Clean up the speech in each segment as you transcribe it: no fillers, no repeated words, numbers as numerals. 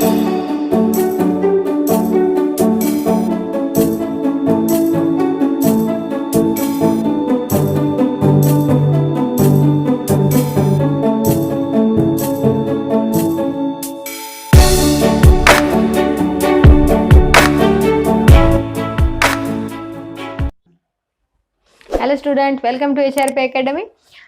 Hello student, welcome to HRP academy.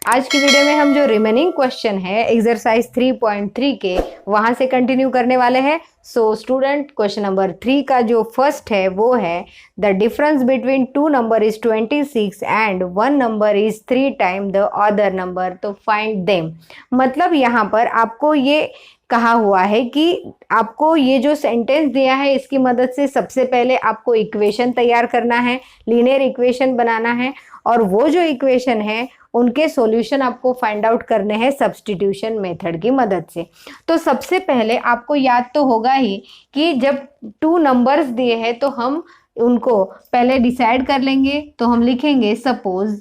आज की video में हम जो रिमेनिंग क्वेश्चन है एक्सरसाइज 3.3 के वहां से कंटिन्यू करने वाले हैं। सो स्टूडेंट, क्वेश्चन नंबर 3 का जो फर्स्ट है वो है the difference between two number is 26 and one number is 3 time the other number, तो फाइंड देम। मतलब यहाँ पर आपको ये कहा हुआ है कि आपको ये जो सेंटेंस दिया है इसकी मदद से सबसे पहले आपको इक्वेशन तैयार करना है, लीनियर इक्वेशन बनाना है, और वो जो इक्वेशन है उनके सॉल्यूशन आपको फाइंड आउट करने हैं सब्स्टिट्यूशन मेथड की मदद से। तो सबसे पहले आपको याद तो होगा ही कि जब टू नंबर्स दिए हैं तो हम उनको पहले डिसाइड कर लेंगे। तो हम लिखेंगे suppose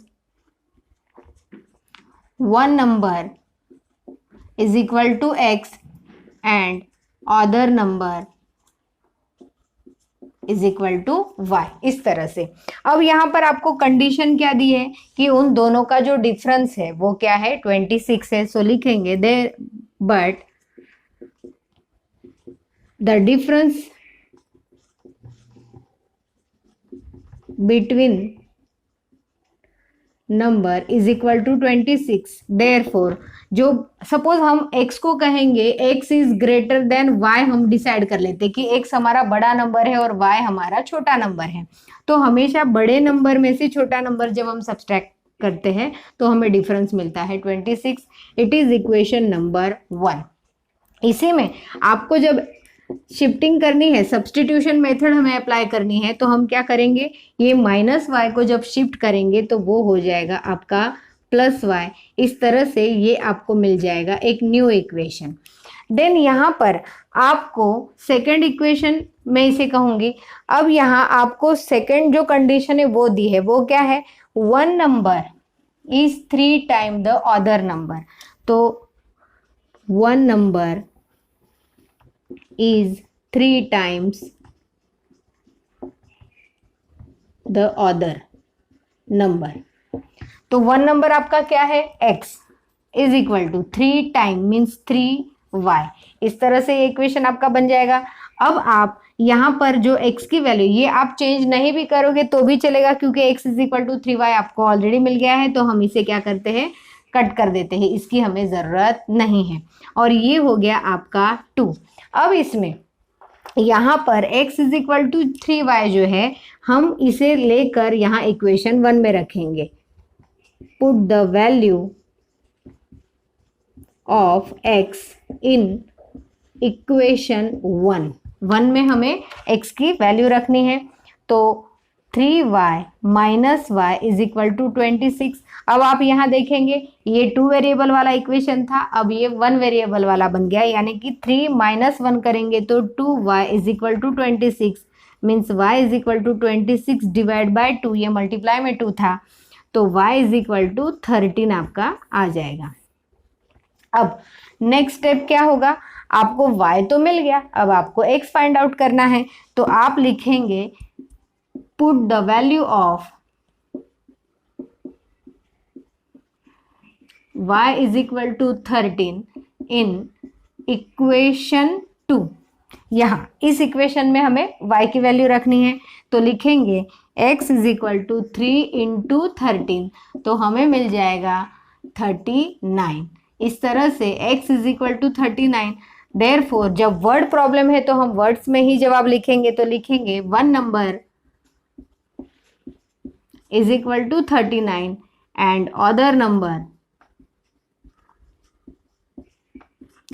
one number is equal to x and other number is equal to y, इस तरह से। अब यहाँ पर आपको कंडीशन क्या दी है कि उन दोनों का जो डिफरेंस है वो क्या है, 26 है। सो लिखेंगे there but the difference between number is equal to 26। Therefore जो सपोज हम x को कहेंगे x is greater than y, हम डिसाइड कर लेते कि x हमारा बड़ा नंबर है और y हमारा छोटा नंबर है। तो हमेशा बड़े नंबर में से छोटा नंबर जब हम सब्सट्रैक्ट करते हैं तो हमें डिफरेंस मिलता है 26। It is equation number 1। इसी में आपको जब शिफ्टिंग करनी है, सब्स्टिट्यूशन मेथड हमें अप्लाई करनी है, तो हम क्या करेंगे, ये माइनस वाई को जब शिफ्ट करेंगे तो वो हो जाएगा आपका प्लस वाई। इस तरह से ये आपको मिल जाएगा एक न्यू इक्वेशन। देन यहाँ पर आपको सेकंड इक्वेशन मैं इसे कहूँगी। अब यहाँ आपको सेकंड जो कंडीशन है वो दी है, वो क्या है, one number is 3 time the other number. तो one number is 3 times the other number। तो वन नंबर आपका क्या है, x is equal to 3 time means 3y। इस तरह से ये इक्वेशन आपका बन जाएगा। अब आप यहाँ पर जो x की वैल्यू ये आप चेंज नहीं भी करोगे तो भी चलेगा, क्योंकि x is equal to 3y आपको ऑलरेडी मिल गया है। तो हम इसे क्या करते हैं, कट कर देते हैं, इसकी हमें ज़रूरत नहीं है। और ये हो गया आपका 2। अब इसमें यहाँ पर x is equal to 3y जो है हम इसे लेकर यहाँ इक्वेशन 1 में रखेंगे। Put the value of x in equation 1 में हमें x की वैल्यू रखनी है। तो 3y minus y is equal to 26। अब आप यहाँ देखेंगे ये 2 वेरिएबल वाला इक्वेशन था, अब ये 1 वेरिएबल वाला बन गया, यानी कि 3 माइनस 1 करेंगे तो 2y is equal to 26 means y is equal to 26 divide by 2, ये मल्टीप्लाई में 2 था, तो y इज इक्वल टू 13 आपका आ जाएगा। अब नेक्स्ट स्टेप क्या होगा, आपको y तो मिल गया, अब आपको x फाइंड आउट करना है। तो आप लिखेंगे put the value of y is equal to 13 in equation 2। यहाँ इस इक्वेशन में हमें y की वैल्यू रखनी है, तो लिखेंगे x is equal to 3 into 13, तो हमें मिल जाएगा 39। इस तरह से x is equal to 39। Therefore जब वर्ड प्रॉब्लम है तो हम वर्ड्स में ही जवाब लिखेंगे। तो लिखेंगे one number is equal to 39 and other number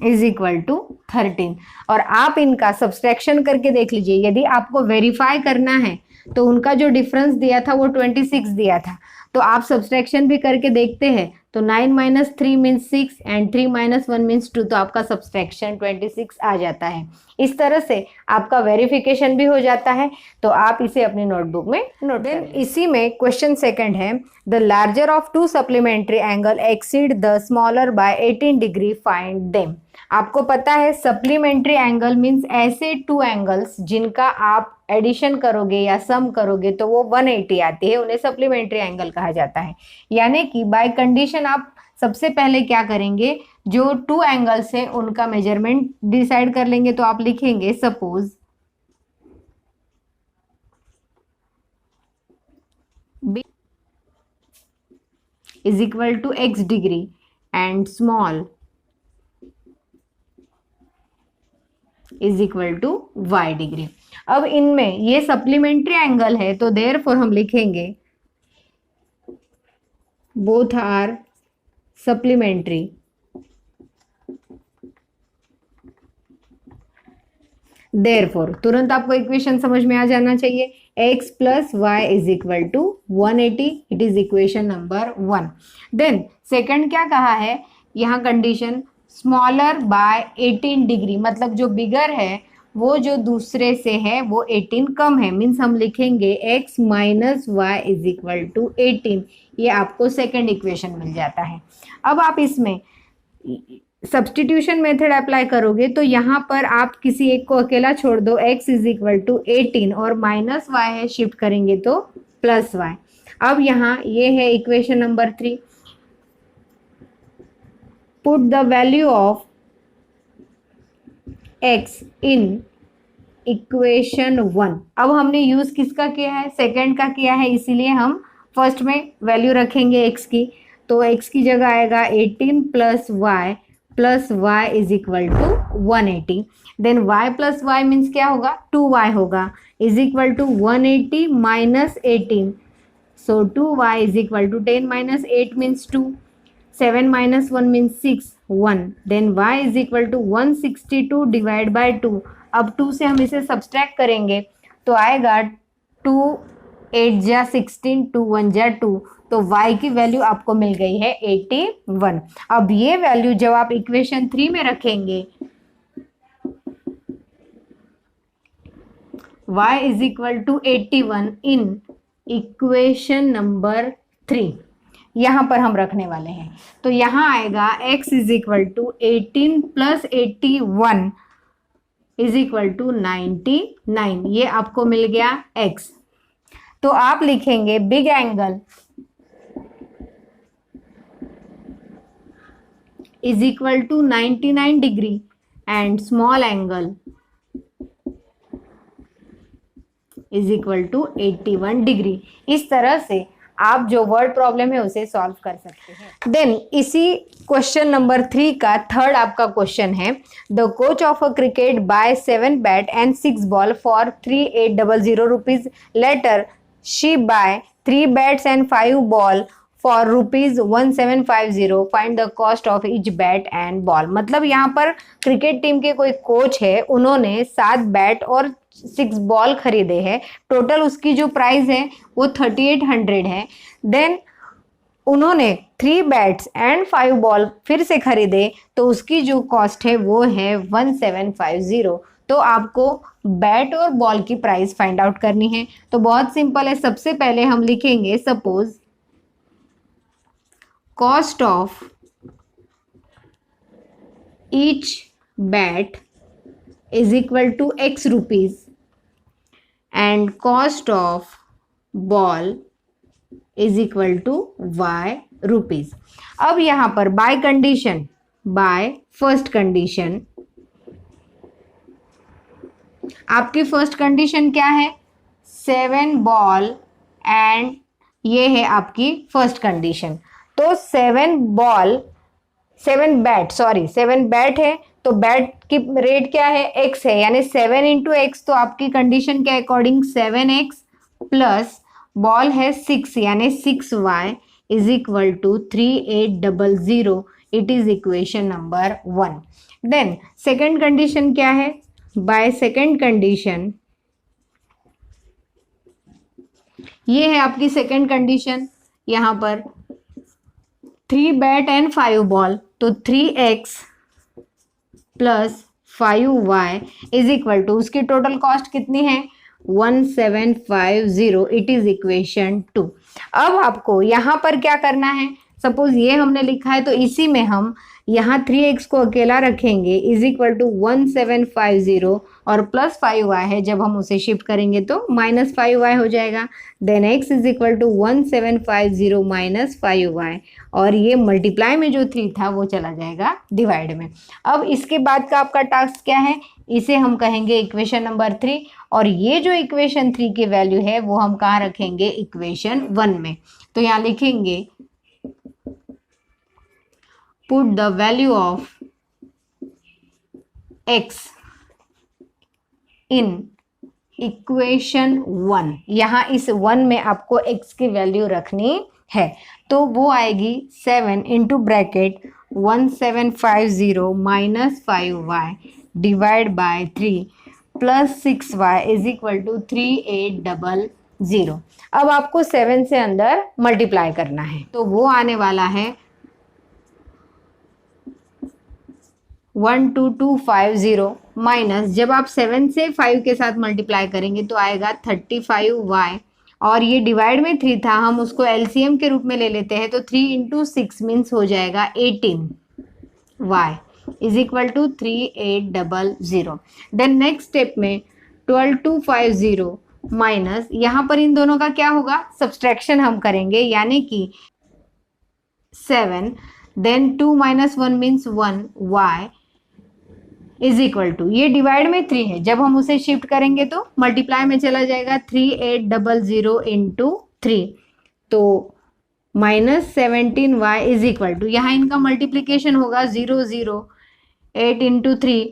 is equal to 13। और आप इनका सब्सट्रैक्शन करके देख लीजिए। यदि आपको वेरीफाई करना है तो उनका जो डिफरेंस दिया था वो 26 दिया था, तो आप सब्सट्रैक्शन भी करके देखते हैं तो 9 minus 3 means 6 and 3 minus 1 means 2, तो आपका सब्सट्रैक्शन 26 आ जाता है। इस तरह से आपका वेरिफिकेशन भी हो जाता है, तो आप इसे अपनी नोटबुक में नोट देन इसी में क्वेश्चन सेकंड है, the larger of to supplementary angle exceed the smaller by 18 degree, find them. आपको पता है सप्लीमेंट्री एंगल मीन्स ऐसे टू एंगल्स जिनका आप एडिशन करोगे या सम करोगे तो वो 180 आती है, उन्हें सप्लीमेंट्री एंगल कहा जाता है। यानी कि बाय कंडीशन आप सबसे पहले क्या करेंगे, जो टू एंगल्स है उनका मेजरमेंट डिसाइड कर लेंगे। तो आप लिखेंगे suppose b is equal to x degree and small is equal to y degree. अब इनमें ये सप्लीमेंट्री एंगल है, तो देयरफॉर हम लिखेंगे बोथ आर सप्लीमेंट्री। देयरफॉर तुरंत आपको इक्वेशन समझ में आ जाना चाहिए, x plus y is equal to 180, it is equation number 1। Then second क्या कहा है, यहाँ कंडीशन स्मॉलर बाय 18 डिग्री, मतलब जो बिगर है वो जो दूसरे से है वो 18 कम है, मीन्स हम लिखेंगे x minus y is equal to 18। ये आपको सेकंड इक्वेशन मिल जाता है। अब आप इसमें सब्सटीट्यूशन मेथड अप्लाई करोगे तो यहाँ पर आप किसी एक को अकेला छोड़ दो, x इज इक्वल टू 18 और माइनस वाई है, शिफ्ट करेंगे तो प्लस वाई। अब यहाँ ये है equation number 3, put the value of x in equation 1। अब हमने यूज किसका किया है, सेकंड का किया है, इसीलिए हम फर्स्ट में वैल्यू रखेंगे x की। तो x की जगह आएगा 18 plus y is equal to 180। Then y plus y means क्या होगा, 2y होगा, is equal to 180 minus 18, so 2y is equal to 10 minus 8 means 2, 7 minus 1 means 6, 1। Then y is equal to 162 divide by 2। अब 2 से हम इसे subtract करेंगे तो आएगा 2 8 जा 16, 2 1 जा 2, तो y की वैल्यू आपको मिल गई है 81। अब ये वैल्यू जब आप इक्वेशन 3 में रखेंगे, y is equal to 81 in equation number 3, यहाँ पर हम रखने वाले हैं। तो यहाँ आएगा x is equal to 18 plus 81 is equal to 99। ये आपको मिल गया x। तो आप लिखेंगे big angle is equal to 99 degree and small angle is equal to 81 degree. इस तरह से आप जो वर्ड प्रॉब्लम है उसे सॉल्व कर सकते हैं। देन इसी क्वेश्चन नंबर 3 का थर्ड आपका क्वेश्चन है, the coach of a cricket buy 7 bat and 6 ball for 3800 rupees, later she buy 3 bats and 5 ball for rupees 1750, find the cost of each bat and ball. मतलब यहाँ पर cricket team के कोई coach है, उन्होंने 7 bat और 6 ball खरीदे हैं, टोटल उसकी जो प्राइस है वो 3800 है। देन उन्होंने 3 बैट्स एंड 5 बॉल फिर से खरीदे, तो उसकी जो कॉस्ट है वो है 1750। तो आपको बैट और बॉल की प्राइस फाइंड आउट करनी है। तो बहुत सिंपल है, सबसे पहले हम लिखेंगे suppose cost of each bat is equal to x rupees and cost of ball is equal to y rupees. अब यहाँ पर by condition, by first condition, आपकी फर्स्ट कंडीशन क्या है, 7 बॉल एंड ये है आपकी फर्स्ट कंडीशन। तो 7 बैट है, तो बैट की रेट क्या है, x है, यानी 7 इंटू एक्स, तो आपकी कंडीशन के अकॉर्डिंग 7x प्लस बॉल है 6 यानी 6y is equal to 3800, it is equation number 1। Then second condition क्या है, बाय सेकेंड कंडीशन, ये है आपकी सेकेंड कंडीशन। यहाँ पर 3 बैट एंड 5 बॉल, तो 3x plus 5y is equal to, उसकी टोटल कॉस्ट कितनी है 1750, इट इज इक्वेशन 2। अब आपको यहाँ पर क्या करना है, सपोज ये हमने लिखा है तो इसी में हम यहाँ 3x को अकेला रखेंगे इज इक्वल टू 1750 और प्लस 5y है, जब हम उसे शिफ्ट करेंगे तो माइनस 5y हो जाएगा। Then x is equal to 1750 minus 5y, और ये मल्टीप्लाई में जो 3 था वो चला जाएगा डिवाइड में। अब इसके बाद का आपका टास्क क्या है, इसे हम कहेंगे इक्वेशन नंबर 3, और ये जो इक्वेशन 3 की वैल्यू है वो हम कहाँ रखेंगे, इक्वेशन 1 में। तो यहाँ लिखेंगे put the value of x in equation 1। यहाँ इस 1 में आपको x की वैल्यू रखनी है, तो वो आएगी 7 into bracket 1750 minus 5y divide by 3 plus 6y is equal to 3800। अब आपको 7 से अंदर मल्टीप्लाई करना है, तो वो आने वाला है 12250 माइनस, जब आप 7 से 5 के साथ मल्टीप्लाई करेंगे तो आएगा 35y, और ये डिवाइड में 3 था, हम उसको एलसीएम के रूप में ले लेते हैं, तो 3 इंटू 6 मीन्स हो जाएगा 18y is equal to 3800। Then next step में 12250 माइनस, यहाँ पर इन दोनों का क्या होगा, सब्सट्रैक्शन हम करेंगे, यानी कि 7 then 2 minus 1 means 1y is equal to, ये डिवाइड में 3 है, जब हम उसे शिफ्ट करेंगे तो मल्टीप्लाई में चला जाएगा 3800 इंटू 3, तो minus 17y is equal to, यहाँ इनका मल्टीप्लीकेशन होगा 0 0 8 into 3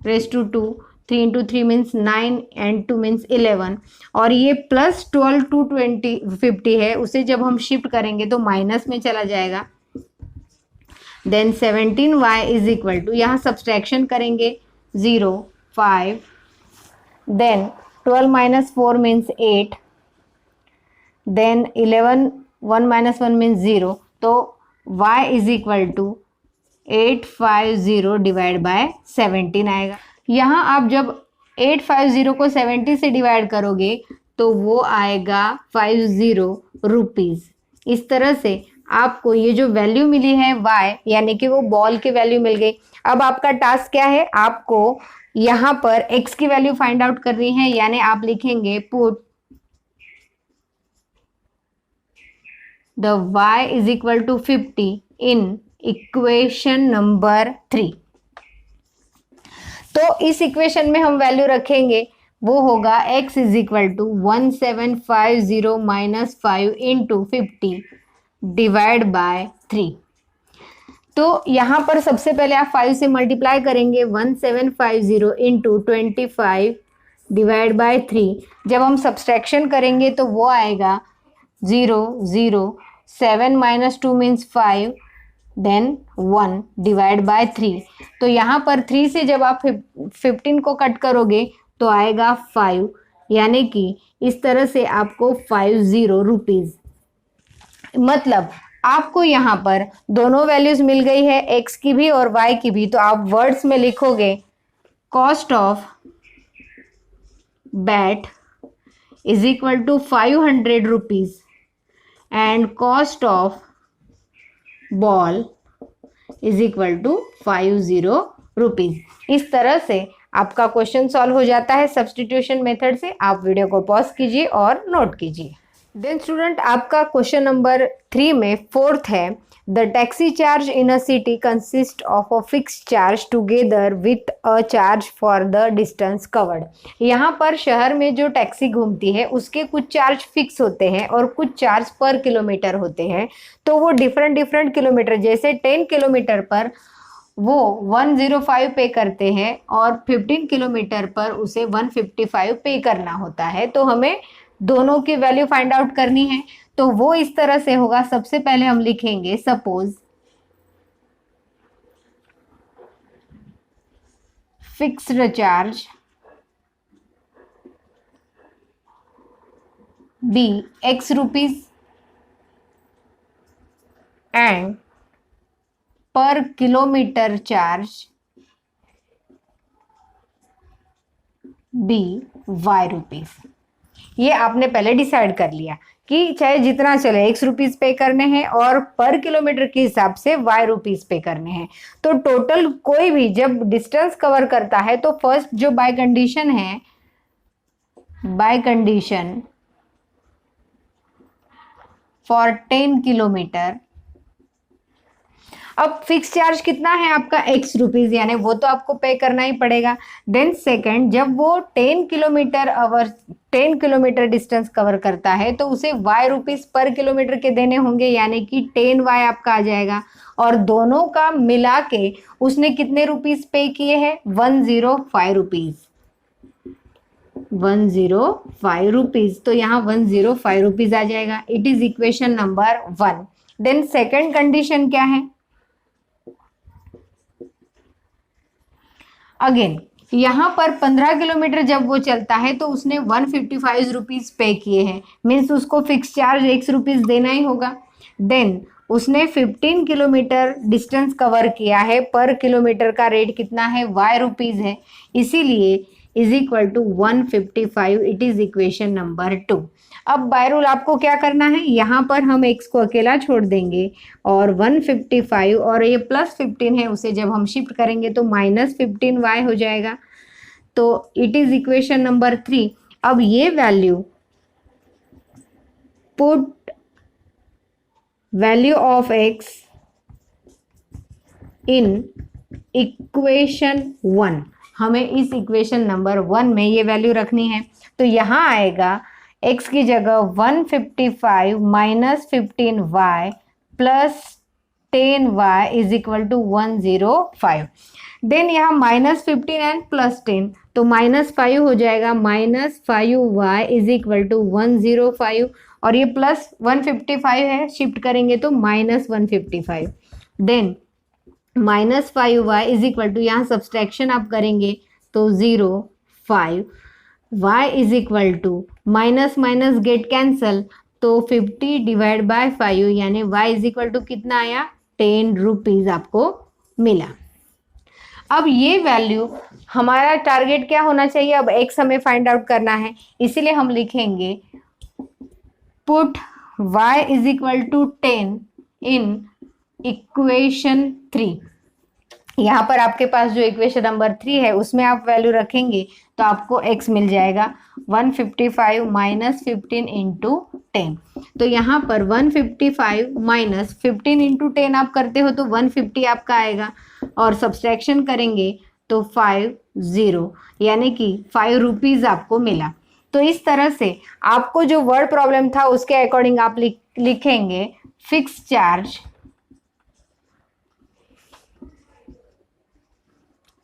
race to 2, 3 into 3 means 9 and 2 means 11, और ये प्लस 12 टू 50 है, उसे जब हम शिफ्ट करेंगे तो माइनस में चला जाएगा। Then 17y is equal to, यहाँ सब्सट्रैक्शन करेंगे 0 5, then 12 minus 4 means 8, then 11 1 minus 1 means 0, तो y is equal to 850 divide by 17 आएगा। यहाँ आप जब 850 को 70 से डिवाइड करोगे तो वो आएगा 50 रुपीज़। इस तरह से आपको ये जो वैल्यू मिली है y, यानी कि वो बॉल की वैल्यू मिल गई। अब आपका टास्क क्या है, आपको यहाँ पर x की वैल्यू फाइंड आउट करनी है, यानी आप लिखेंगे put the y is equal to 50 in equation number 3। तो इस इक्वेशन में हम वैल्यू रखेंगे, वो होगा x is equal to 1750 minus 5 into 50 divide by 3। तो यहाँ पर सबसे पहले आप 5 से मल्टीप्लाई करेंगे, 1750 इंटू 25 डिवाइड बाय 3। जब हम सब्सट्रैक्शन करेंगे तो वो आएगा 0 0 7 minus 2 means 5, then 1 divide by 3। तो यहाँ पर 3 से जब आप 15 को कट करोगे तो आएगा 5, यानी कि इस तरह से आपको 50 रुपीज़, मतलब आपको यहाँ पर दोनों वैल्यूज मिल गई है, x की भी और y की भी। तो आप वर्ड्स में लिखोगे cost of bat is equal to 500 rupees and cost of ball is equal to 50 rupees. इस तरह से आपका क्वेश्चन सॉल्व हो जाता है सब्स्टिट्यूशन मेथड से। आप वीडियो को पॉज कीजिए और नोट कीजिए। देन स्टूडेंट, आपका क्वेश्चन नंबर 3 में 4th है, the taxi charge in a city consist of a fix charge together with a charge for the distance covered. यहाँ पर शहर में जो टैक्सी घूमती है उसके कुछ चार्ज फिक्स होते हैं और कुछ चार्ज पर किलोमीटर होते हैं। तो वो डिफरेंट किलोमीटर, जैसे 10 किलोमीटर पर वो 105 पे करते हैं और 15 किलोमीटर पर उसे 155 पे करना होता है। तो हमें दोनों की वैल्यू फाइंड आउट करनी है। तो वो इस तरह से होगा, सबसे पहले हम लिखेंगे suppose fixed charge be x rupees and per kilometre charge be Y rupees. ये आपने पहले डिसाइड कर लिया कि चाहे जितना चले एक्स रुपीज पे करने हैं और पर किलोमीटर के हिसाब से वाई रुपीज पे करने हैं। तो टोटल कोई भी जब डिस्टेंस कवर करता है तो फर्स्ट जो बाय कंडीशन है, बाय कंडीशन फॉर 10 किलोमीटर, अब फिक्स चार्ज कितना है आपका एक्स रुपीज, यानी वो तो आपको पे करना ही पड़ेगा। देन सेकंड, जब वो 10 किलोमीटर डिस्टेंस कवर करता है तो उसे वाई रुपीज पर किलोमीटर के देने होंगे, यानी कि 10 वाई आपका आ जाएगा। और दोनों का मिला के उसने कितने रुपीज पे किए हैं, 105 रुपीज, 105 रुपीज। तो यहाँ 105 रुपीज आ जाएगा। It is equation number 1। Then second condition क्या है, अगेन यहाँ पर 15 किलोमीटर जब वो चलता है तो उसने 155 रुपीज पे किए हैं, मीन्स उसको फिक्स चार्ज एक्स रुपीज देना ही होगा। देन उसने 15 किलोमीटर डिस्टेंस कवर किया है, पर किलोमीटर का रेट कितना है, वाई रुपीज है, इसीलिए is equal to 155। It is equation number 2। अब बाय रूल आपको क्या करना है, यहाँ पर हम x को अकेला छोड़ देंगे और 155 और ये प्लस 15 है उसे जब हम शिफ्ट करेंगे तो माइनस 15y हो जाएगा। तो इट इज इक्वेशन नंबर 3। अब ये value, put value of x in equation 1, हमें इस इक्वेशन नंबर 1 में ये वैल्यू रखनी है। तो यहाँ आएगा x की जगह 155 minus 15y plus 10y is equal to 105। Then यहाँ माइनस 15 एंड प्लस 10 तो माइनस 5 हो जाएगा, minus 5y is equal to 105 और ये प्लस 155 है, शिफ्ट करेंगे तो minus 155। Then minus 5y is equal to, यहाँ सब्सट्रैक्शन आप करेंगे तो 0.5, y is equal to minus minus get cancel तो 50 डिवाइड बाय 5, यानी y इज इक्वल टू कितना आया, 10 रुपीज आपको मिला। अब ये वैल्यू हमारा टारगेट क्या होना चाहिए, अब x हमें फाइंड आउट करना है, इसीलिए हम लिखेंगे put y is equal to 10 in equation 3। यहाँ पर आपके पास जो इक्वेशन नंबर 3 है उसमें आप वैल्यू रखेंगे तो आपको x मिल जाएगा 155 माइनस 15 इंटू 10। तो यहाँ पर 155 माइनस 15 इंटू 10 आप करते हो तो 150 आपका आएगा और सब्सट्रैक्शन करेंगे तो 50, यानी कि 5 रुपीज आपको मिला। तो इस तरह से आपको जो वर्ड प्रॉब्लम था उसके अकॉर्डिंग आप लिखेंगे fix charge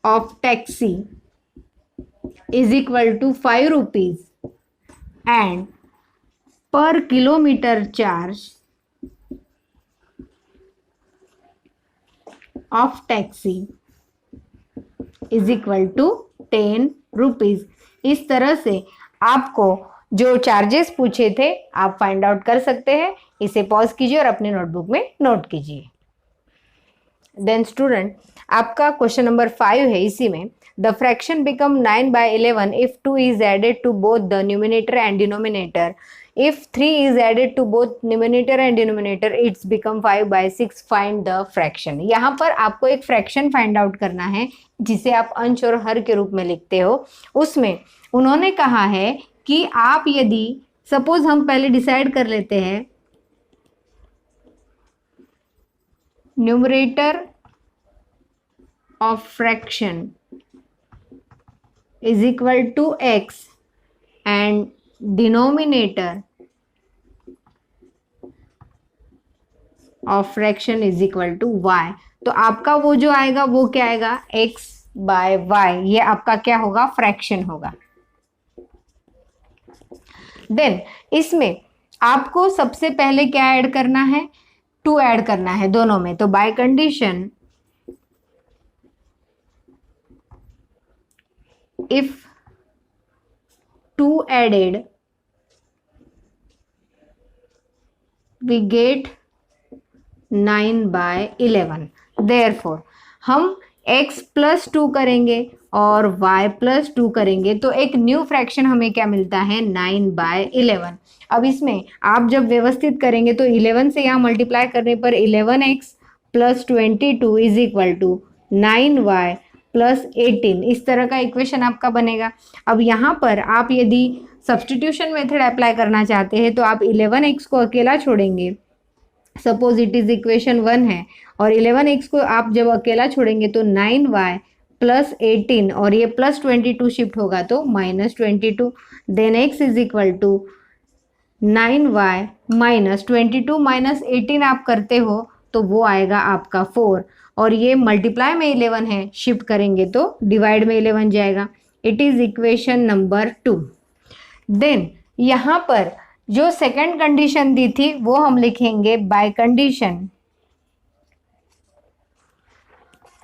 of taxi is equal to 5 rupees and per kilometer charge of taxi is equal to 10 rupees। इस तरह से आपको जो चार्जेस पूछे थे आप फाइंड आउट कर सकते हैं। इसे पॉज कीजिए और अपने नोटबुक में नोट कीजिए। देन स्टूडेंट आपका क्वेश्चन नंबर 5 है, इसी में the fraction become 9/11 if 2 is added to both the numerator and denominator, if 3 is added to both numerator and denominator it's become 5/6, find the fraction. यहाँ पर आपको एक फ्रैक्शन फाइंड आउट करना है जिसे आप अंश और हर के रूप में लिखते हो। उसमें उन्होंने कहा है कि आप यदि सपोज हम पहले डिसाइड कर लेते हैं numerator of fraction is equal to x and denominator of fraction is equal to y, तो आपका वो जो आएगा वो क्या आएगा, x by y, ये आपका क्या होगा, फ्रैक्शन होगा। देन इसमें आपको सबसे पहले क्या ऐड करना है, 2 ऐड करना है दोनों में। तो by condition if 2 added we get 9/11। Therefore हम x प्लस 2 करेंगे और y प्लस 2 करेंगे तो एक न्यू फ्रैक्शन हमें क्या मिलता है, 9/11। अब इसमें आप जब व्यवस्थित करेंगे तो 11 से यहाँ मल्टीप्लाई करने पर 11x plus 22 is equal to 9y plus 18, इस तरह का इक्वेशन आपका बनेगा। अब यहाँ पर आप यदि सब्सटीट्यूशन मेथड अप्लाई करना चाहते हैं तो आप 11x को अकेला छोड़ेंगे, सपोज इट इज इक्वेशन 1 है, और 11x को आप जब अकेला छोड़ेंगे तो 9y प्लस 18 और ये प्लस 22 शिफ्ट होगा तो minus 22, then x is equal to 9y minus 22 minus 18 आप करते हो तो वो आएगा आपका 4, और ये मल्टीप्लाई में 11 है, शिफ्ट करेंगे तो डिवाइड में 11 जाएगा। It is equation number 2। Then यहाँ पर जो सेकंड कंडीशन दी थी वो हम लिखेंगे by condition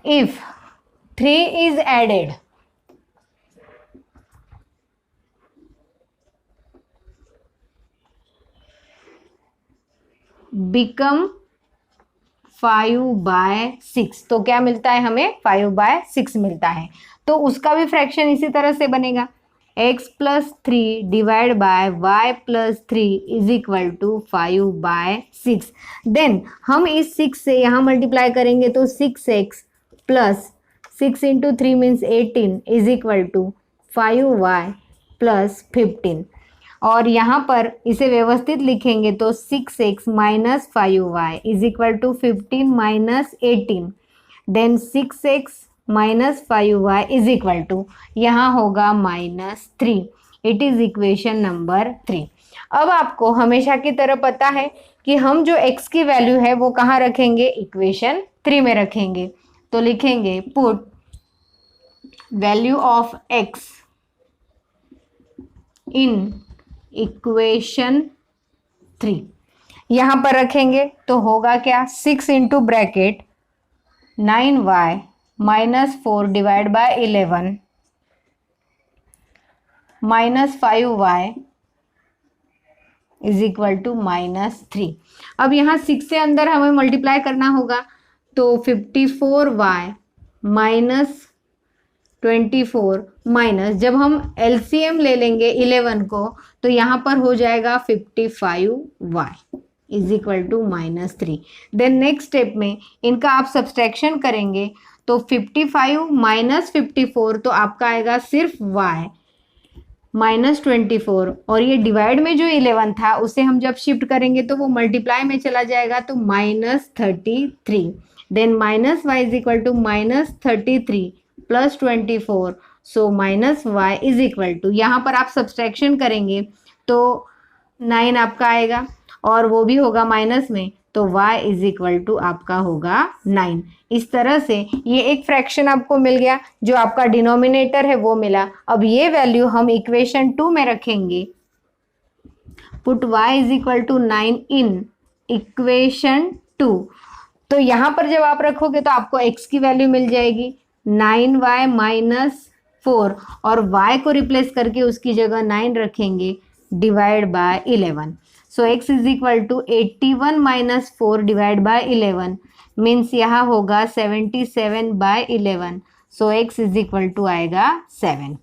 if 3 is added become 5/6, तो क्या मिलता है हमें, 5/6 मिलता है। तो उसका भी फ्रैक्शन इसी तरह से बनेगा, x plus 3 divide by y plus 3 is equal to 5/6। Then हम इस 6 से यहाँ मल्टीप्लाई करेंगे तो 6x plus 6 into 3 means 18 is equal to 5y plus 15, और यहाँ पर इसे व्यवस्थित लिखेंगे तो 6x minus 5y is equal to 15 minus 18, then 6x minus 5y is equal to यहाँ होगा -3। It is equation number 3। अब आपको हमेशा की तरह पता है कि हम जो x की वैल्यू है वो कहाँ रखेंगे, इक्वेशन 3 में रखेंगे। तो लिखेंगे put value of x in equation 3, यहाँ पर रखेंगे तो होगा क्या, 6 into bracket 9y minus 4 divide by 11 minus 5y is equal to -3। अब यहाँ 6 से अंदर हमें मल्टीप्लाई करना होगा तो 54y माइनस 24 माइनस, जब हम LCM ले लेंगे 11 को तो यहाँ पर हो जाएगा 55y is equal to -3। Then next step में इनका आप सब्सट्रैक्शन करेंगे तो 55 माइनस 54 तो आपका आएगा सिर्फ y माइनस 24, और ये डिवाइड में जो 11 था उसे हम जब शिफ्ट करेंगे तो वो मल्टीप्लाई में चला जाएगा तो -33, then minus y is equal to -33 plus 24, so minus y is equal to, यहाँ पर आप सब्सट्रैक्शन करेंगे तो 9 आपका आएगा और वो भी होगा माइनस में, तो y इज इक्वल टू आपका होगा 9। इस तरह से ये एक फ्रैक्शन आपको मिल गया, जो आपका डिनोमिनेटर है वो मिला। अब ये वैल्यू हम इक्वेशन 2 में रखेंगे, put y is equal to 9 in equation 2। तो यहाँ पर जब आप रखोगे तो आपको x की वैल्यू मिल जाएगी 9y माइनस 4, और y को रिप्लेस करके उसकी जगह 9 रखेंगे divide by 11। So x is equal to 81 minus 4 divide by 11 means यहाँ होगा 77/11, so x is equal to आएगा 7।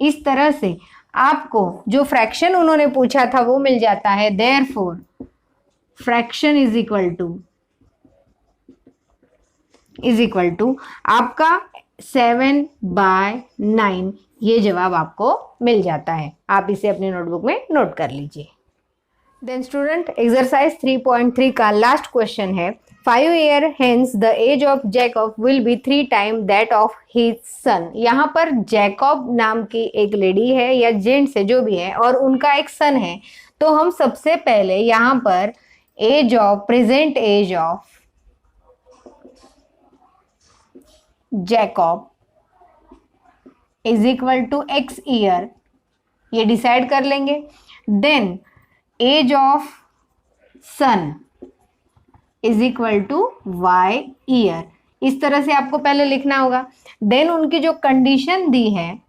इस तरह से आपको जो फ्रैक्शन उन्होंने पूछा था वो मिल जाता है। Therefore fraction is equal to आपका 7/9, ये जवाब आपको मिल जाता है। आप इसे अपने नोटबुक में नोट कर लीजिए। देन स्टूडेंट एक्सरसाइज 3.3 का लास्ट क्वेश्चन है, 5 years hence the age of Jacob will be 3 times that of his son। यहाँ पर जैकब नाम की एक लेडी है या जेंट्स है जो भी है, और उनका एक सन है। तो हम सबसे पहले यहाँ पर present age of Jacob is equal to x year, ये डिसाइड कर लेंगे। Then age of son is equal to y year, इस तरह से आपको पहले लिखना होगा। देन उनकी जो कंडीशन दी है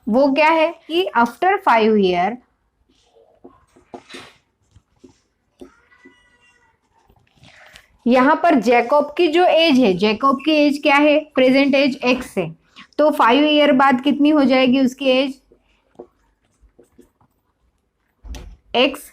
वो क्या है कि आफ्टर 5 years यहाँ पर जैकब की जो एज है, जैकब की एज क्या है, प्रेजेंट एज x है, तो 5 ईयर बाद कितनी हो जाएगी उसकी एज, x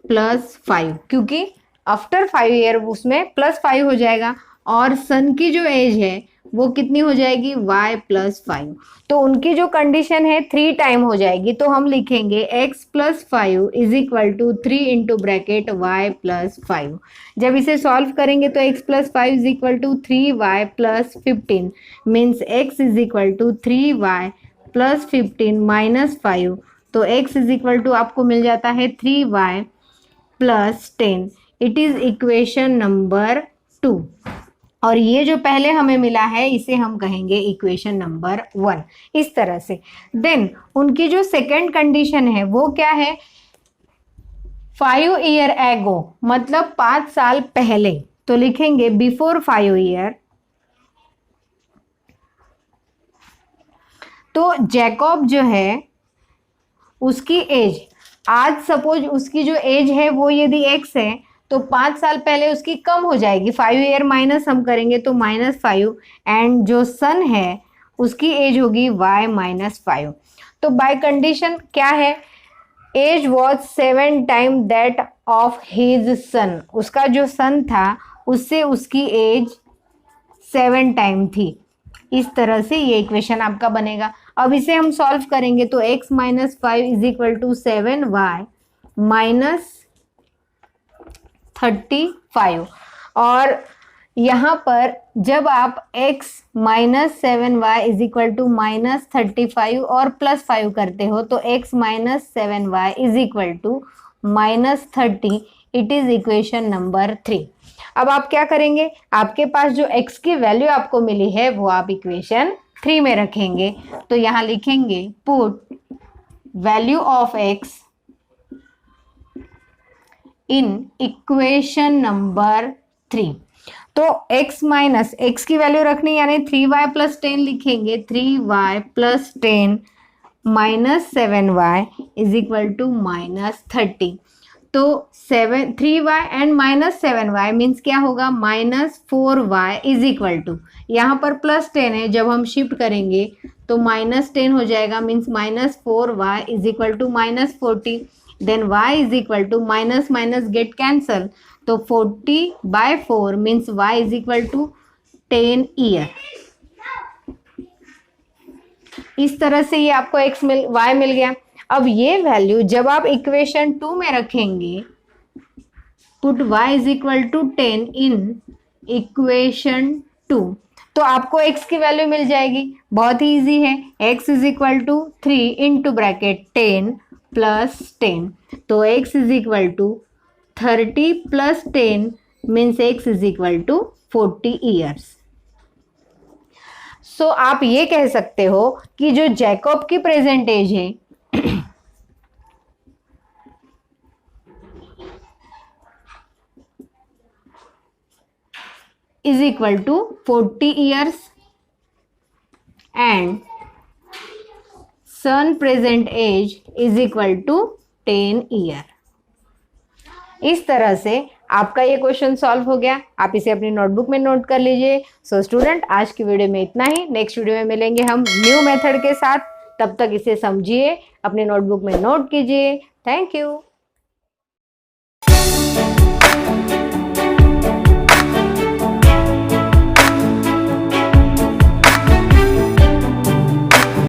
प्लस 5, क्योंकि आफ्टर 5 ईयर उसमें प्लस 5 हो जाएगा, और सन की जो एज है वो कितनी हो जाएगी, y प्लस 5। तो उनकी जो कंडीशन है 3 टाइम हो जाएगी, तो हम लिखेंगे x plus 5 is equal to 3 into bracket y plus 5। जब इसे सॉल्व करेंगे तो x plus 5 is equal to 3y plus 15 means x is equal to 3y plus 15 minus 5, तो x इज इक्वल टू आपको मिल जाता है 3y plus 10। It is equation number 2, और ये जो पहले हमें मिला है इसे हम कहेंगे इक्वेशन नंबर 1, इस तरह से। देन उनकी जो सेकेंड कंडीशन है वो क्या है, 5 ईयर एगो, मतलब 5 साल पहले, तो लिखेंगे बिफोर 5 ईयर। तो जैकब जो है उसकी एज, आज सपोज उसकी जो एज है वो यदि x है तो 5 साल पहले उसकी कम हो जाएगी, 5 ईयर माइनस हम करेंगे तो -5, एंड जो सन है उसकी एज होगी y माइनस 5। तो बाय कंडीशन क्या है, age was 7 time that of his son, उसका जो सन था उससे उसकी एज 7 टाइम थी। इस तरह से ये इक्वेशन आपका बनेगा। अब इसे हम सॉल्व करेंगे तो x minus 5 is equal to 7y minus 35, और यहाँ पर जब आप x minus 7y is equal to minus 35 और प्लस 5 करते हो तो x minus 7y is equal to minus 30। It is equation number 3। अब आप क्या करेंगे, आपके पास जो x की वैल्यू आपको मिली है वो आप इक्वेशन 3 में रखेंगे, तो यहाँ लिखेंगे put value of x in equation number 3। तो x माइनस x की वैल्यू रखनी यानी 3y प्लस 10 लिखेंगे, 3y plus 10 minus 7y is equal to minus 30। तो 3y and minus 7y means क्या होगा, minus 4y is equal to, यहाँ पर प्लस 10 है, जब हम शिफ्ट करेंगे तो माइनस 10 हो जाएगा, means minus 4y is equal to minus 40। Then y is equal to minus minus get cancel, तो 40/4 means y is equal to 10 year. इस तरह से ये आपको y मिल गया। अब ये वैल्यू जब आप इक्वेशन 2 में रखेंगे, put y is equal to 10 in equation 2, तो आपको x की वैल्यू मिल जाएगी। बहुत ही इजी है, x is equal to 3 into bracket 10 plus 10, तो x is equal to 30 plus 10 means x is equal to 40 years. So आप ये कह सकते हो कि जो जैकब की प्रेजेंट एज है is equal to 40 years and son present age is equal to 10 year। इस तरह से आपका ये क्वेश्चन सॉल्व हो गया। आप इसे अपनी नोटबुक में नोट कर लीजिए। सो स्टूडेंट, आज की वीडियो में इतना ही। नेक्स्ट वीडियो में मिलेंगे हम न्यू मेथड के साथ। तब तक इसे समझिए, अपनी नोटबुक में नोट कीजिए। Thank you.